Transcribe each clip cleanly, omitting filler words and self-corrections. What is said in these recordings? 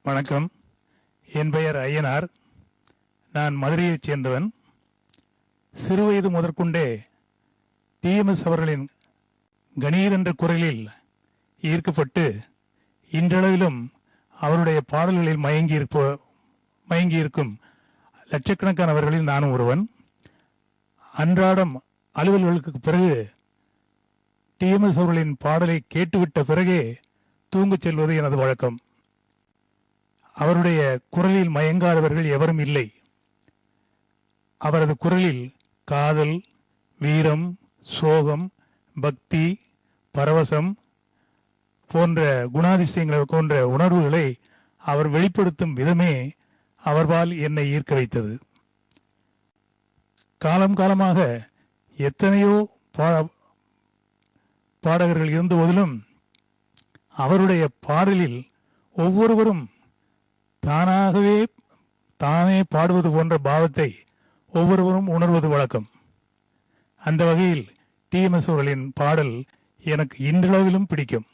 வணக்கம். என் பெயர் ஐயனார். நான் மதுரையைச் சேர்ந்தவன். சிறுவயது முதற்கொண்டே டிஎம்எஸ் அவர்களின் கணீர் என்ற குரலில் ஈர்க்கப்பட்டு இன்றளவிலும் அவருடைய பாடல்களில் மயங்கியிருக்கும் லட்சக்கணக்கானவர்களில் நானும் ஒருவன். அன்றாடம் அலுவல்களுக்கு பிறகு டிஎம்எஸ் அவர்களின் பாடலை கேட்டுவிட்ட பிறகே தூங்கச் செல்வது எனது வழக்கம். அவருடைய குரலில் மயங்காதவர்கள் எவரும் இல்லை. அவரது குரலில் காதல், வீரம், சோகம், பக்தி, பரவசம் போன்ற குணாதிசயங்களை போன்ற உணர்வுகளை அவர் வெளிப்படுத்தும் விதமே அவர்பால் என்னை ஈர்க்க வைத்தது. காலம் காலமாக எத்தனையோ பாடகர்கள் இருந்த போதிலும் அவருடைய பாடலில் ஒவ்வொருவரும் தானே பாடுவது போன்ற பாவத்தை ஒவ்வொருவரும் உணர்வது வழக்கம். அந்த வகையில் டிஎம்எஸ் அவர்களின் பாடல் எனக்கு இன்றளவிலும் பிடிக்கும்.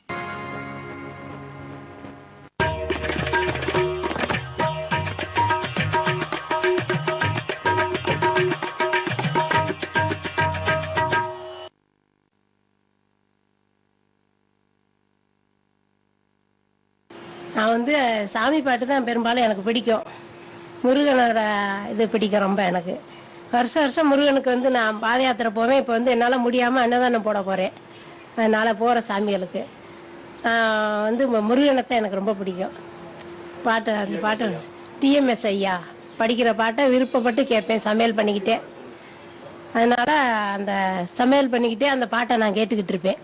நான் சாமி பாட்டு தான் பெரும்பாலும் எனக்கு பிடிக்கும். முருகனோட இது பிடிக்கும் ரொம்ப எனக்கு. வருஷம் முருகனுக்கு நான் பாத யாத்திரை போவேன். இப்போ என்னால் முடியாமல் அன்னதானம் போட போகிறேன். அதனால் போகிற சாமிகளுக்கு முருகனைத்தான் எனக்கு ரொம்ப பிடிக்கும். அந்த பாட்டு டிஎம்எஸ் ஐயா படிக்கிற பாட்டை விருப்பப்பட்டு கேட்பேன் சமையல் பண்ணிக்கிட்டே. அதனால் அந்த சமையல் பண்ணிக்கிட்டே அந்த பாட்டை நான் கேட்டுக்கிட்டு இருப்பேன்.